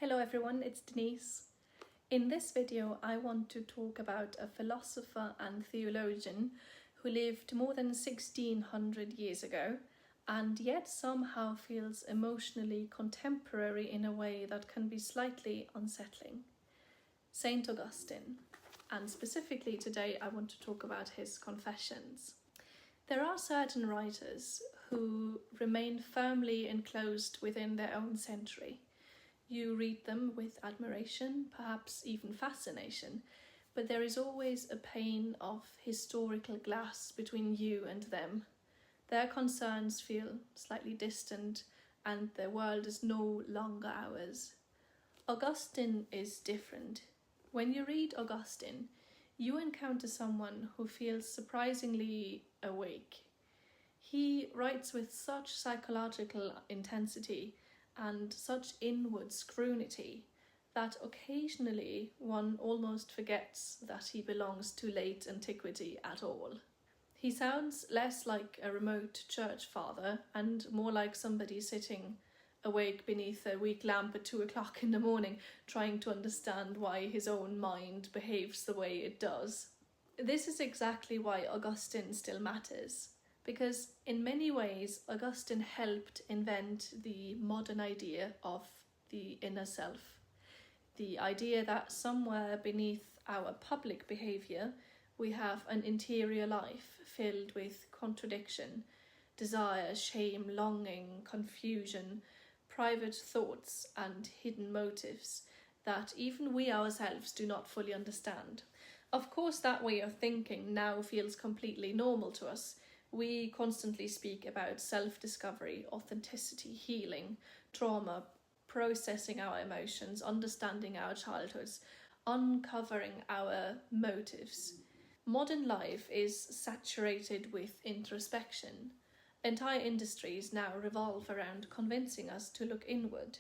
Hello everyone, it's Denise. In this video I want to talk about a philosopher and theologian who lived more than 1600 years ago and yet somehow feels emotionally contemporary in a way that can be slightly unsettling. Saint Augustine, and specifically today I want to talk about his Confessions. There are certain writers who remain firmly enclosed within their own century. You read them with admiration, perhaps even fascination, but there is always a pane of historical glass between you and them. Their concerns feel slightly distant and their world is no longer ours. Augustine is different. When you read Augustine, you encounter someone who feels surprisingly awake. He writes with such psychological intensity and such inward scrutiny that occasionally one almost forgets that he belongs to late antiquity at all. He sounds less like a remote church father and more like somebody sitting awake beneath a weak lamp at 2 o'clock in the morning, trying to understand why his own mind behaves the way it does. This is exactly why Augustine still matters, because in many ways Augustine helped invent the modern idea of the inner self. The idea that somewhere beneath our public behaviour we have an interior life filled with contradiction, desire, shame, longing, confusion, private thoughts and hidden motives that even we ourselves do not fully understand. Of course, that way of thinking now feels completely normal to us. We constantly speak about self-discovery, authenticity, healing, trauma, processing our emotions, understanding our childhoods, uncovering our motives. Modern life is saturated with introspection. Entire industries now revolve around convincing us to look inward.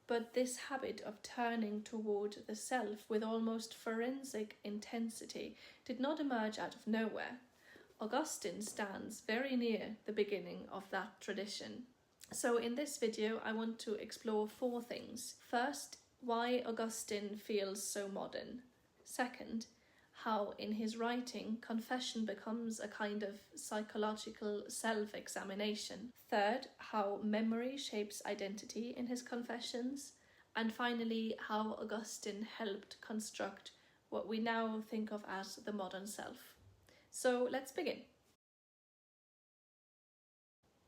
But this habit of turning toward the self with almost forensic intensity did not emerge out of nowhere. Augustine stands very near the beginning of that tradition. So in this video I want to explore 4 things. First, why Augustine feels so modern. Second, how in his writing confession becomes a kind of psychological self-examination. Third, how memory shapes identity in his Confessions. And finally, how Augustine helped construct what we now think of as the modern self. So let's begin.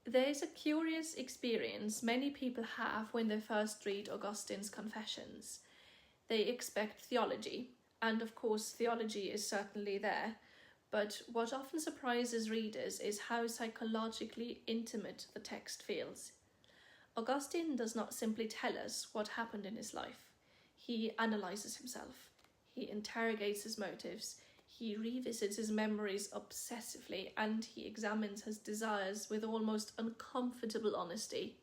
There is a curious experience many people have when they first read Augustine's Confessions. They expect theology, and of course theology is certainly there, but what often surprises readers is how psychologically intimate the text feels. Augustine does not simply tell us what happened in his life. He analyzes himself, he interrogates his motives, he revisits his memories obsessively, and he examines his desires with almost uncomfortable honesty.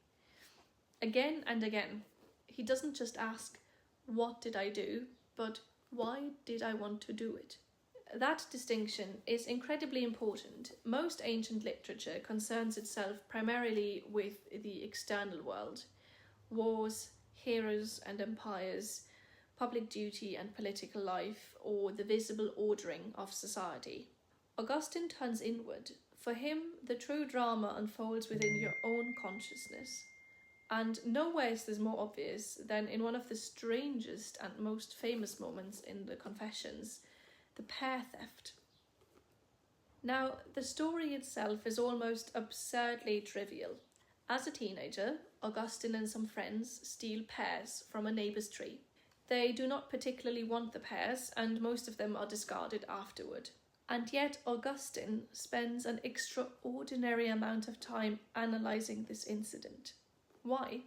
Again and again, he doesn't just ask, "What did I do?" but "Why did I want to do it?" That distinction is incredibly important. Most ancient literature concerns itself primarily with the external world: wars, heroes and empires, public duty and political life, or the visible ordering of society. Augustine turns inward. For him, the true drama unfolds within your own consciousness. And nowhere is this more obvious than in one of the strangest and most famous moments in the Confessions, the pear theft. Now, the story itself is almost absurdly trivial. As a teenager, Augustine and some friends steal pears from a neighbour's tree. They do not particularly want the pears, and most of them are discarded afterward. And yet Augustine spends an extraordinary amount of time analysing this incident. Why?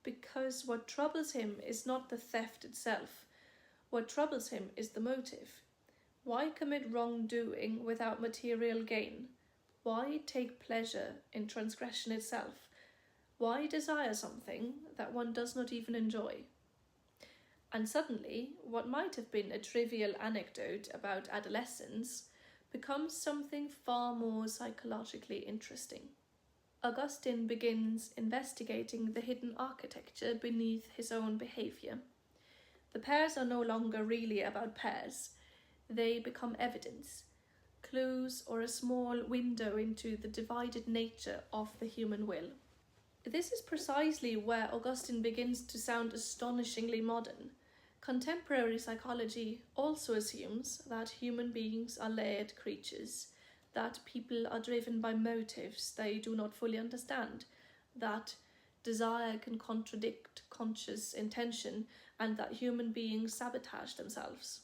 Because what troubles him is not the theft itself. What troubles him is the motive. Why commit wrongdoing without material gain? Why take pleasure in transgression itself? Why desire something that one does not even enjoy? And suddenly, what might have been a trivial anecdote about adolescence becomes something far more psychologically interesting. Augustine begins investigating the hidden architecture beneath his own behaviour. The pairs are no longer really about pairs. They become evidence, clues, or a small window into the divided nature of the human will. This is precisely where Augustine begins to sound astonishingly modern. Contemporary psychology also assumes that human beings are layered creatures, that people are driven by motives they do not fully understand, that desire can contradict conscious intention, and that human beings sabotage themselves,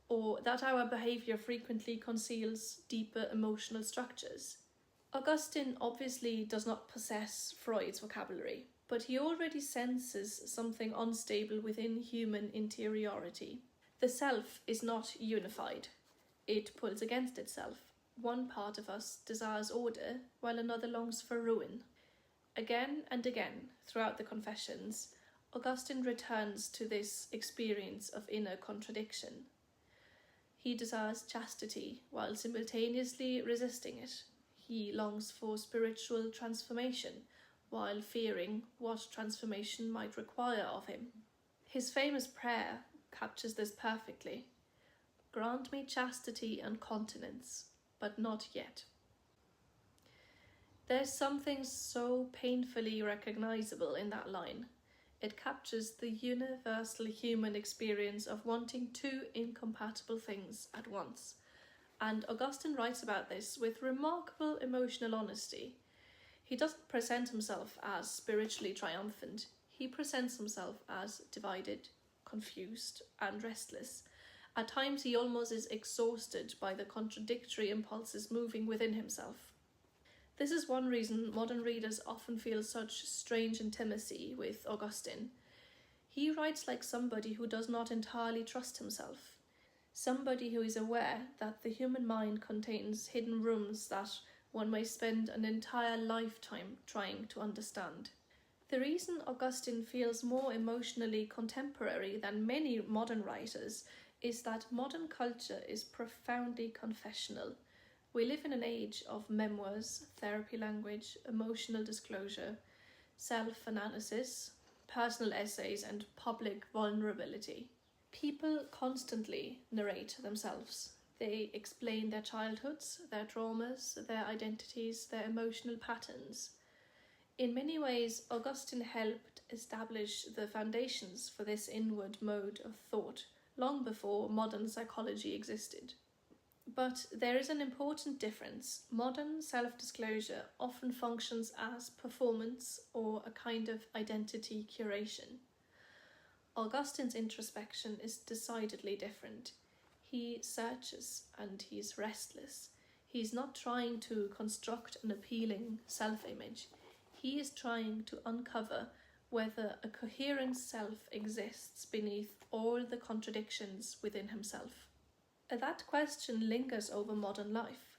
or that our behaviour frequently conceals deeper emotional structures. Augustine obviously does not possess Freud's vocabulary, but he already senses something unstable within human interiority. The self is not unified. It pulls against itself. One part of us desires order, while another longs for ruin. Again and again, throughout the Confessions, Augustine returns to this experience of inner contradiction. He desires chastity while simultaneously resisting it. He longs for spiritual transformation while fearing what transformation might require of him. His famous prayer captures this perfectly. Grant me chastity and continence, but not yet. There's something so painfully recognizable in that line. It captures the universal human experience of wanting two incompatible things at once. And Augustine writes about this with remarkable emotional honesty. He doesn't present himself as spiritually triumphant. He presents himself as divided, confused, and restless. At times he almost is exhausted by the contradictory impulses moving within himself. This is one reason modern readers often feel such strange intimacy with Augustine. He writes like somebody who does not entirely trust himself. Somebody who is aware that the human mind contains hidden rooms that one may spend an entire lifetime trying to understand. The reason Augustine feels more emotionally contemporary than many modern writers is that modern culture is profoundly confessional. We live in an age of memoirs, therapy language, emotional disclosure, self-analysis, personal essays, and public vulnerability. People constantly narrate themselves. They explain their childhoods, their traumas, their identities, their emotional patterns. In many ways, Augustine helped establish the foundations for this inward mode of thought long before modern psychology existed. But there is an important difference. Modern self-disclosure often functions as performance or a kind of identity curation. Augustine's introspection is decidedly different. He searches and he's restless. He's not trying to construct an appealing self-image. He is trying to uncover whether a coherent self exists beneath all the contradictions within himself. That question lingers over modern life.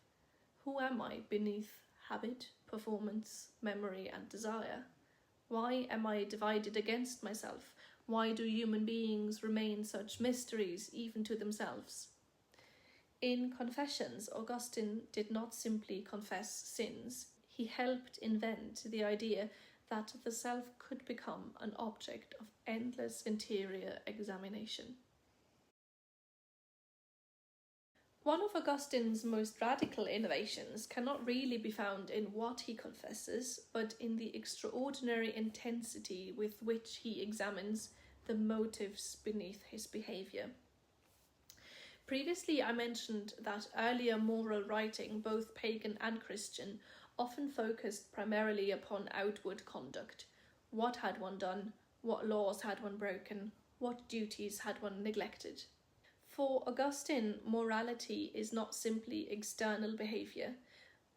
Who am I beneath habit, performance, memory, and desire? Why am I divided against myself? Why do human beings remain such mysteries even to themselves? In Confessions, Augustine did not simply confess sins. He helped invent the idea that the self could become an object of endless interior examination. One of Augustine's most radical innovations cannot really be found in what he confesses, but in the extraordinary intensity with which he examines the motives beneath his behaviour. Previously, I mentioned that earlier moral writing, both pagan and Christian, often focused primarily upon outward conduct. What had one done? What laws had one broken? What duties had one neglected? For Augustine, morality is not simply external behaviour.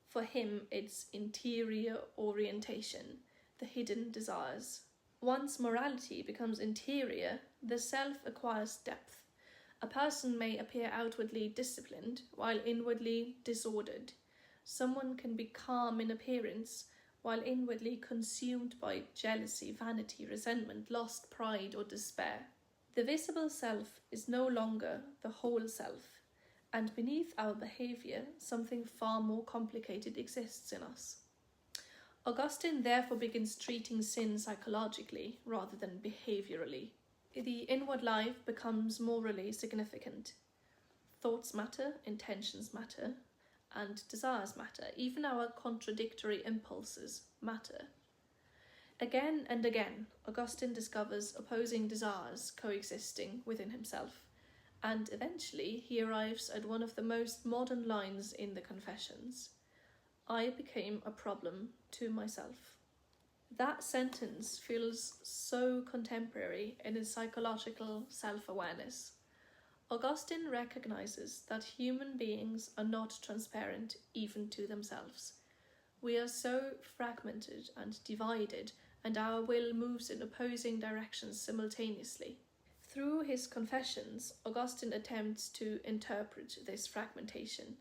For him, it's interior orientation, the hidden desires. Once morality becomes interior, the self acquires depth. A person may appear outwardly disciplined, while inwardly disordered. Someone can be calm in appearance, while inwardly consumed by jealousy, vanity, resentment, lust, pride, or despair. The visible self is no longer the whole self, and beneath our behaviour, something far more complicated exists in us. Augustine therefore begins treating sin psychologically rather than behaviourally. The inward life becomes morally significant. Thoughts matter, intentions matter, and desires matter. Even our contradictory impulses matter. Again and again, Augustine discovers opposing desires coexisting within himself, and eventually he arrives at one of the most modern lines in the Confessions: I became a problem to myself. That sentence feels so contemporary in its psychological self-awareness. Augustine recognizes that human beings are not transparent even to themselves. We are so fragmented and divided, and our will moves in opposing directions simultaneously. Through his Confessions, Augustine attempts to interpret this fragmentation.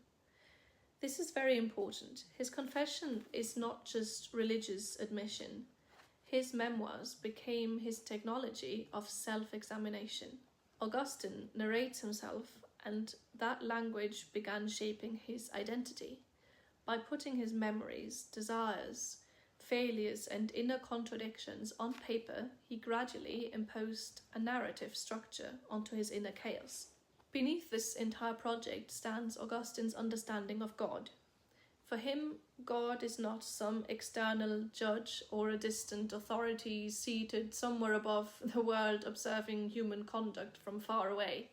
This is very important. His confession is not just religious admission. His memoirs became his technology of self-examination. Augustine narrates himself, and that language began shaping his identity. By putting his memories, desires, failures, and inner contradictions on paper, he gradually imposed a narrative structure onto his inner chaos. Beneath this entire project stands Augustine's understanding of God. For him, God is not some external judge or a distant authority seated somewhere above the world observing human conduct from far away.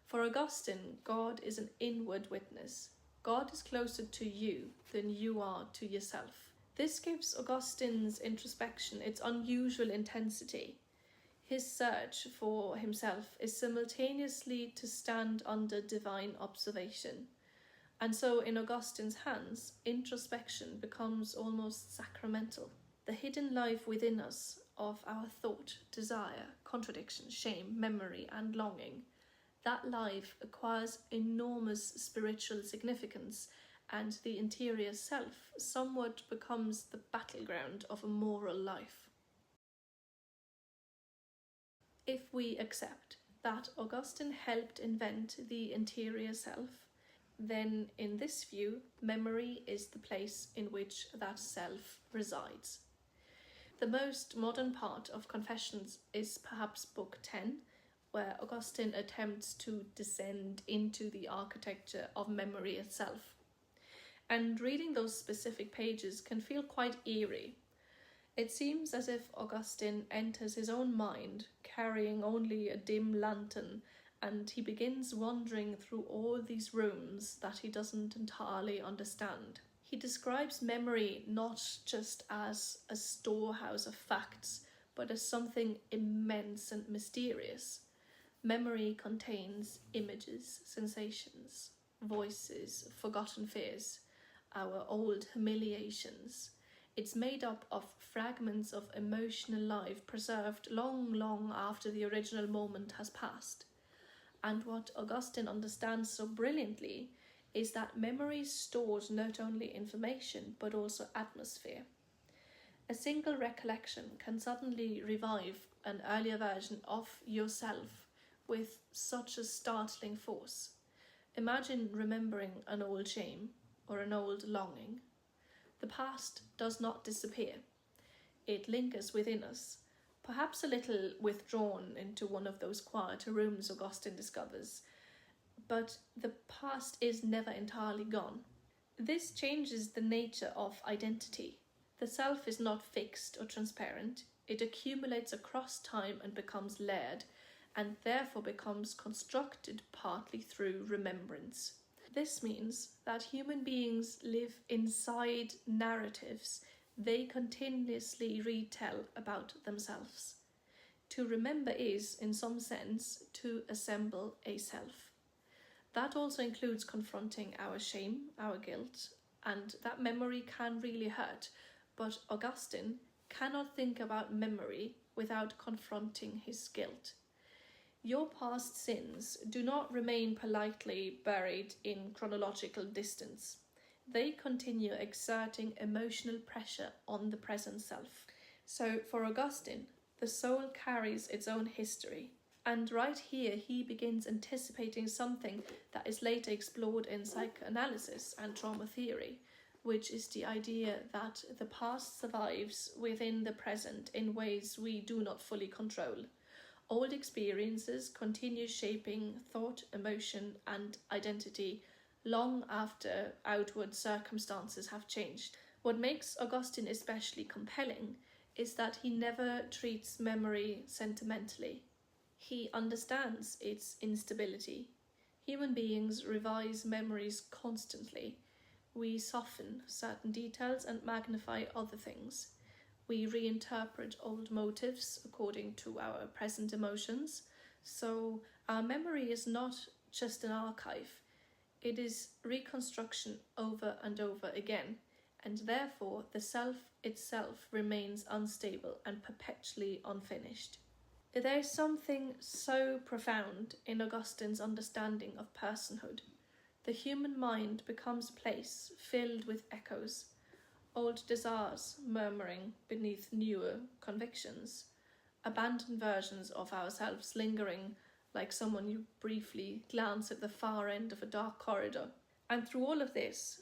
For Augustine, God is an inward witness. God is closer to you than you are to yourself. This gives Augustine's introspection its unusual intensity. His search for himself is simultaneously to stand under divine observation. And so in Augustine's hands, introspection becomes almost sacramental. The hidden life within us of our thought, desire, contradiction, shame, memory, and longing, that life acquires enormous spiritual significance, and the interior self somewhat becomes the battleground of a moral life. If we accept that Augustine helped invent the interior self, then in this view, memory is the place in which that self resides. The most modern part of Confessions is perhaps Book 10, where Augustine attempts to descend into the architecture of memory itself. And reading those specific pages can feel quite eerie. It seems as if Augustine enters his own mind, carrying only a dim lantern, and he begins wandering through all these rooms that he doesn't entirely understand. He describes memory not just as a storehouse of facts, but as something immense and mysterious. Memory contains images, sensations, voices, forgotten fears, our old humiliations. It's made up of fragments of emotional life preserved long after the original moment has passed. And what Augustine understands so brilliantly is that memory stores not only information but also atmosphere. A single recollection can suddenly revive an earlier version of yourself with such a startling force. Imagine remembering an old shame or an old longing. The past does not disappear. It lingers within us, perhaps a little withdrawn into one of those quieter rooms Augustine discovers, but the past is never entirely gone. This changes the nature of identity. The self is not fixed or transparent. It accumulates across time and becomes layered, and therefore becomes constructed partly through remembrance. This means that human beings live inside narratives they continuously retell about themselves. To remember is, in some sense, to assemble a self. That also includes confronting our shame, our guilt, and that memory can really hurt, but Augustine cannot think about memory without confronting his guilt. Your past sins do not remain politely buried in chronological distance. They continue exerting emotional pressure on the present self. So for Augustine, the soul carries its own history. And right here he begins anticipating something that is later explored in psychoanalysis and trauma theory, which is the idea that the past survives within the present in ways we do not fully control. Old experiences continue shaping thought, emotion, and identity long after outward circumstances have changed. What makes Augustine especially compelling is that he never treats memory sentimentally. He understands its instability. Human beings revise memories constantly. We soften certain details and magnify other things. We reinterpret old motives according to our present emotions. So our memory is not just an archive, it is reconstruction over and over again, and therefore the self itself remains unstable and perpetually unfinished. There is something so profound in Augustine's understanding of personhood. The human mind becomes a place filled with echoes, old desires murmuring beneath newer convictions, abandoned versions of ourselves lingering like someone you briefly glance at the far end of a dark corridor. And through all of this,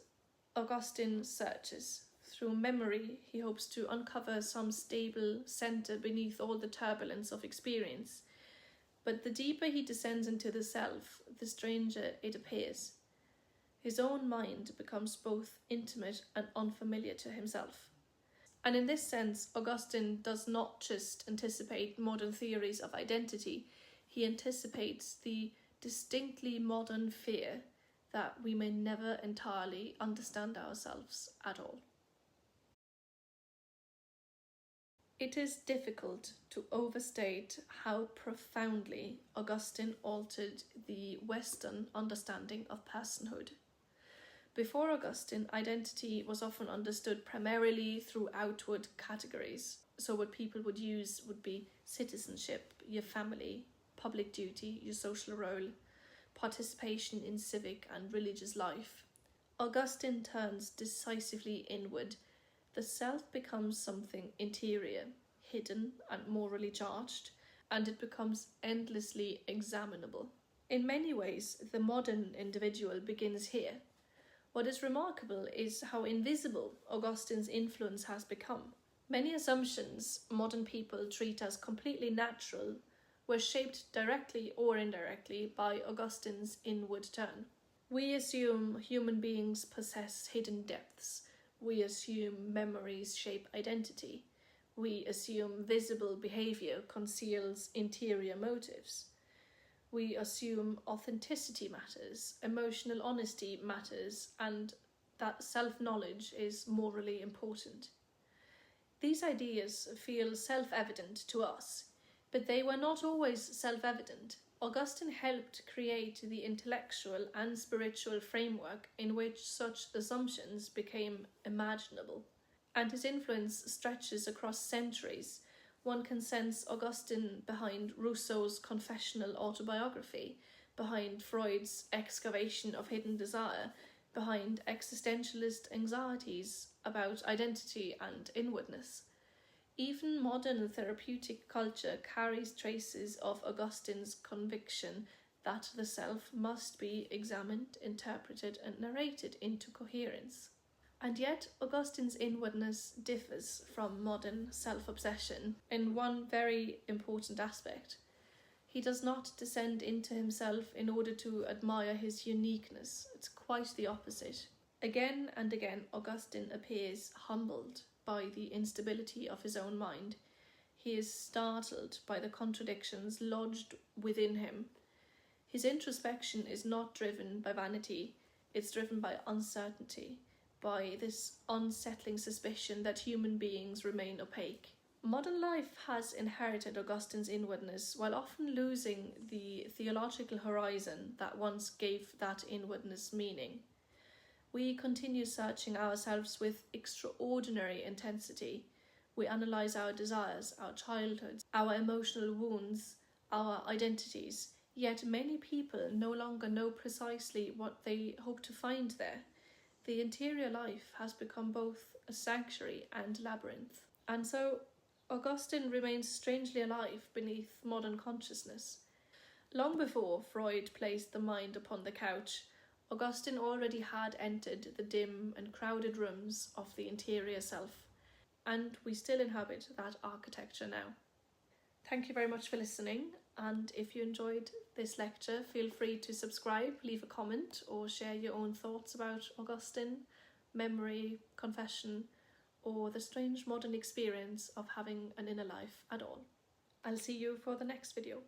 Augustine searches. Through memory, he hopes to uncover some stable center beneath all the turbulence of experience. But the deeper he descends into the self, the stranger it appears. His own mind becomes both intimate and unfamiliar to himself. And in this sense, Augustine does not just anticipate modern theories of identity, he anticipates the distinctly modern fear that we may never entirely understand ourselves at all. It is difficult to overstate how profoundly Augustine altered the Western understanding of personhood. Before Augustine, identity was often understood primarily through outward categories. So what people would use would be citizenship, your family, public duty, your social role, participation in civic and religious life. Augustine turns decisively inward. The self becomes something interior, hidden and morally charged, and it becomes endlessly examinable. In many ways, the modern individual begins here. What is remarkable is how invisible Augustine's influence has become. Many assumptions modern people treat as completely natural were shaped directly or indirectly by Augustine's inward turn. We assume human beings possess hidden depths. We assume memories shape identity. We assume visible behavior conceals interior motives. We assume authenticity matters, emotional honesty matters, and that self-knowledge is morally important. These ideas feel self-evident to us, but they were not always self-evident. Augustine helped create the intellectual and spiritual framework in which such assumptions became imaginable, and his influence stretches across centuries. One can sense Augustine behind Rousseau's confessional autobiography, behind Freud's excavation of hidden desire, behind existentialist anxieties about identity and inwardness. Even modern therapeutic culture carries traces of Augustine's conviction that the self must be examined, interpreted, and narrated into coherence. And yet, Augustine's inwardness differs from modern self-obsession in one very important aspect. He does not descend into himself in order to admire his uniqueness. It's quite the opposite. Again and again, Augustine appears humbled by the instability of his own mind. He is startled by the contradictions lodged within him. His introspection is not driven by vanity, it's driven by uncertainty, by this unsettling suspicion that human beings remain opaque. Modern life has inherited Augustine's inwardness while often losing the theological horizon that once gave that inwardness meaning. We continue searching ourselves with extraordinary intensity. We analyse our desires, our childhoods, our emotional wounds, our identities, yet many people no longer know precisely what they hope to find there. The interior life has become both a sanctuary and labyrinth. And so Augustine remains strangely alive beneath modern consciousness. Long before Freud placed the mind upon the couch, Augustine already had entered the dim and crowded rooms of the interior self, and we still inhabit that architecture now. Thank you very much for listening, and if you enjoyed this lecture, feel free to subscribe, leave a comment, or share your own thoughts about Augustine, memory, confession, or the strange modern experience of having an inner life at all. I'll see you for the next video.